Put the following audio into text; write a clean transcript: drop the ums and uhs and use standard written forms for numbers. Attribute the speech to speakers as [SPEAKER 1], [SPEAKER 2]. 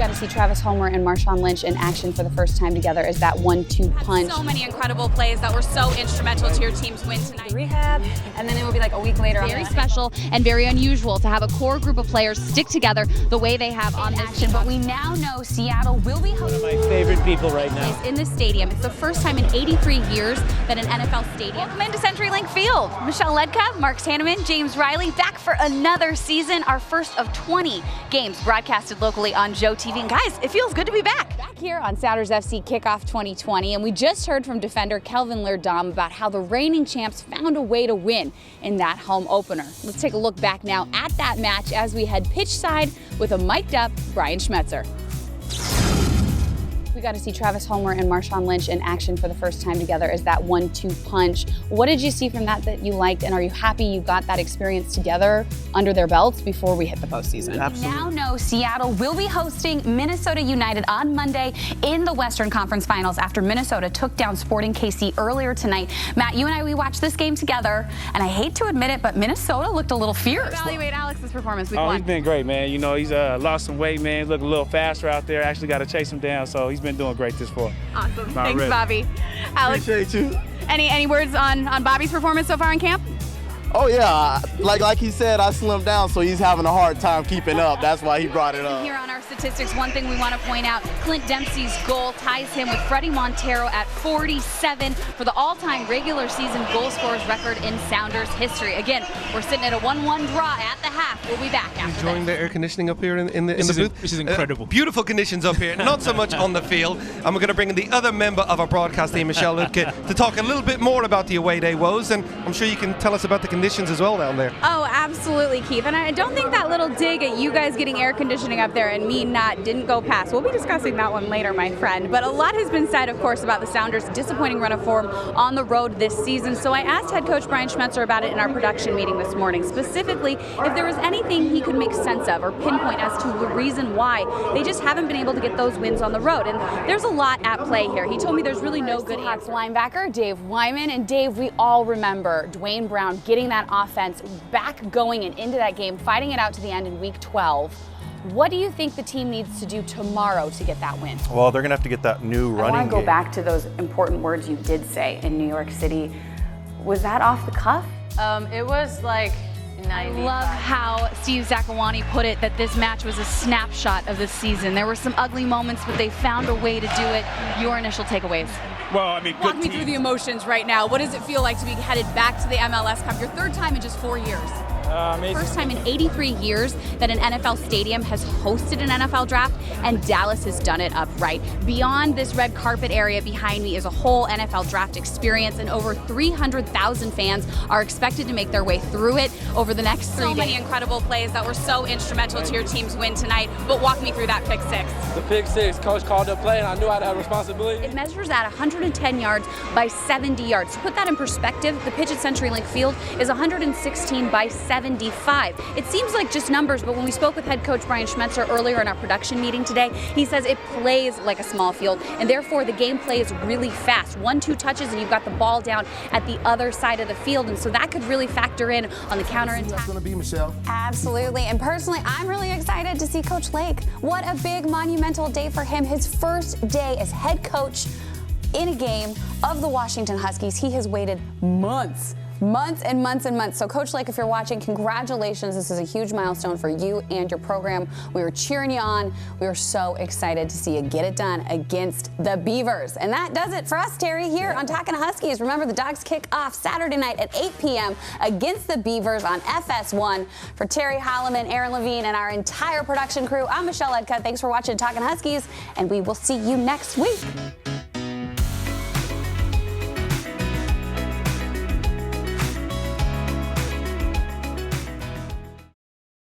[SPEAKER 1] got to see Travis Homer and Marshawn Lynch in action for the first time together as that 1-2 punch.
[SPEAKER 2] So many incredible plays that were so instrumental to your team's win tonight.
[SPEAKER 1] Rehab, and then it will be like a week later.
[SPEAKER 2] Very special and very unusual to have a core group of players stick together the way they have on this
[SPEAKER 1] action. But we now know Seattle will be hosting
[SPEAKER 3] one of my favorite people right now.
[SPEAKER 2] In the stadium. It's the first time in 83 years that an NFL stadium. Welcome into CenturyLink Field. Michelle Ludtka, Mark Tanneman, James Riley, back for another season, our first of 20 games broadcasted locally on Joe TV. And guys, it feels good to be back.
[SPEAKER 1] Back here on Souders FC Kickoff 2020, and we just heard from defender Kelvin Leerdam about how the reigning champs found a way to win in that home opener. Let's take a look back now at that match as we head pitch side with a mic'd up Brian Schmetzer. We got to see Travis Homer and Marshawn Lynch in action for the first time together as that 1-2 punch. What did you see from that you liked, and are you happy you got that experience together under their belts before we hit the postseason?
[SPEAKER 4] Absolutely. We now know Seattle will be hosting Minnesota United on Monday in the Western Conference Finals after Minnesota took down Sporting KC earlier tonight. Matt, you and I, we watched this game together, and I hate to admit it, but Minnesota looked a little fierce.
[SPEAKER 2] Evaluate Alex's performance week
[SPEAKER 3] Oh,
[SPEAKER 2] one.
[SPEAKER 3] he's been great, man. You know, he's lost some weight, man. He's looking a little faster out there. Actually got to chase him down, so he's been doing great this fall.
[SPEAKER 2] Awesome. Thanks,
[SPEAKER 3] ready.
[SPEAKER 2] Bobby. Alex,
[SPEAKER 5] Appreciate you.
[SPEAKER 2] any words on Bobby's performance so far in camp?
[SPEAKER 5] Oh yeah, like he said, I slimmed down, so he's having a hard time keeping up. That's why he brought it up.
[SPEAKER 2] Here on our statistics, one thing we want to point out, Clint Dempsey's goal ties him with Freddie Montero at 47 for the all-time regular season goal scorers record in Sounders history. Again, we're sitting at a 1-1 draw at the half. We'll be back after
[SPEAKER 6] Enjoying
[SPEAKER 2] this.
[SPEAKER 6] the air conditioning up here in the booth.
[SPEAKER 7] This is incredible.
[SPEAKER 6] Beautiful conditions up here, not so much on the field. And we're going to bring in the other member of our broadcast team, Michelle Ludtka, to talk a little bit more about the away day woes, and I'm sure you can tell us about the conditions as well down there.
[SPEAKER 2] Oh, absolutely, Keith. And I don't think that little dig at you guys getting air conditioning up there and me didn't go past. We'll be discussing that one later, my friend. But a lot has been said, of course, about the Sounders' disappointing run of form on the road this season. So I asked head coach Brian Schmetzer about it in our production meeting this morning, specifically if there was anything he could make sense of or pinpoint as to the reason why they just haven't been able to get those wins on the road. And there's a lot at play here. He told me there's really no good answer.
[SPEAKER 1] Linebacker Dave Wyman, and Dave, we all remember Dwayne Brown getting that offense back going and into that game, fighting it out to the end in week 12. What do you think the team needs to do tomorrow to get that win?
[SPEAKER 8] Well, they're going to have to get that new running game.
[SPEAKER 1] I want to go back to those important words you did say in New York City. Was that off the cuff?
[SPEAKER 9] It was like 90.
[SPEAKER 2] I love how Steve Zakawani put it, that this match was a snapshot of the season. There were some ugly moments, but they found a way to do it. Your initial takeaways?
[SPEAKER 7] Well, I mean,
[SPEAKER 2] Walk me through the emotions right now. What does it feel like to be headed back to the MLS Cup? Your third time in just 4 years. First time in 83 years that an NFL stadium has hosted an NFL draft, and Dallas has done it upright. Beyond this red carpet area behind me is a whole NFL draft experience, and over 300,000 fans are expected to make their way through it over the next 3 days. So many incredible plays that were so instrumental to your team's win tonight, but walk me through that pick six.
[SPEAKER 10] The pick six, coach called the play, and I knew I had a responsibility.
[SPEAKER 1] It measures at 110 yards by 70 yards. To put that in perspective, the pitch at CenturyLink Field is 116 by 75. It seems like just numbers, but when we spoke with head coach Brian Schmetzer earlier in our production meeting today, he says it plays like a small field, and therefore the game plays really fast. 1-2 touches, and you've got the ball down at the other side of the field, and so that could really factor in on the counterattack.
[SPEAKER 5] That's going to be Michelle.
[SPEAKER 4] Absolutely. And personally, I'm really excited to see Coach Lake. What a big monumental day for him. His first day as head coach in a game of the Washington Huskies. He has waited months and months. So Coach Lake, if you're watching, congratulations. This is a huge milestone for you and your program. We were cheering you on. We were so excited to see you get it done against the Beavers. And that does it for us, Terry, here on Talking Huskies. Remember, the Dogs kick off Saturday night at 8 p.m. against the Beavers on FS1. For Terry Holloman, Aaron Levine, and our entire production crew, I'm Michelle Ludtka. Thanks for watching Talking Huskies, and we will see you next week.